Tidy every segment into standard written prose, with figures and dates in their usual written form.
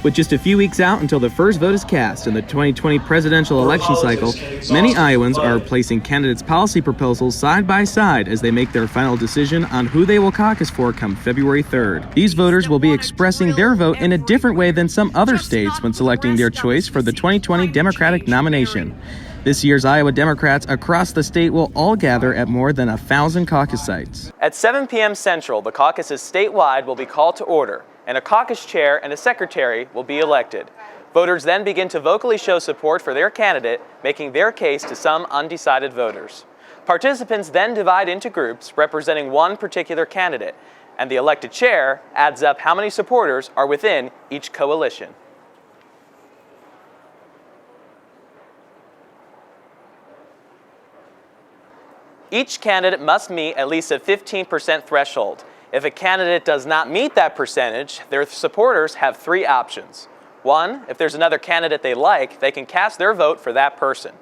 With just a few weeks out until the first vote is cast in the 2020 presidential election cycle, many Iowans are placing candidates' policy proposals side by side as they make their final decision on who they will caucus for come February 3rd. These voters will be expressing their vote in a different way than some other states when selecting their choice for the 2020 Democratic nomination. This year's Iowa Democrats across the state will all gather at more than 1,000 caucus sites. At 7 p.m. Central, the caucuses statewide will be called to order, and a caucus chair and a secretary will be elected. Voters then begin to vocally show support for their candidate, making their case to some undecided voters. Participants then divide into groups representing one particular candidate, and the elected chair adds up how many supporters are within each coalition. Each candidate must meet at least a 15% threshold. If a candidate does not meet that percentage, their supporters have three options. 1, if there's another candidate they like, they can cast their vote for that person.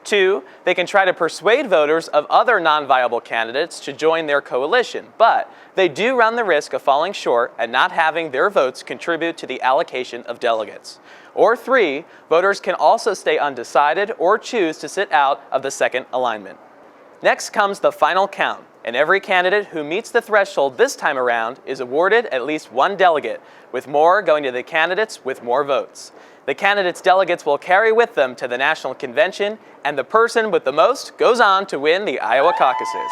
2, they can try to persuade voters of other non-viable candidates to join their coalition, but they do run the risk of falling short and not having their votes contribute to the allocation of delegates. Or 3, voters can also stay undecided or choose to sit out of the second alignment. Next comes the final count, and every candidate who meets the threshold this time around is awarded at least one delegate, with more going to the candidates with more votes. The candidates' delegates will carry with them to the national convention, and the person with the most goes on to win the Iowa caucuses.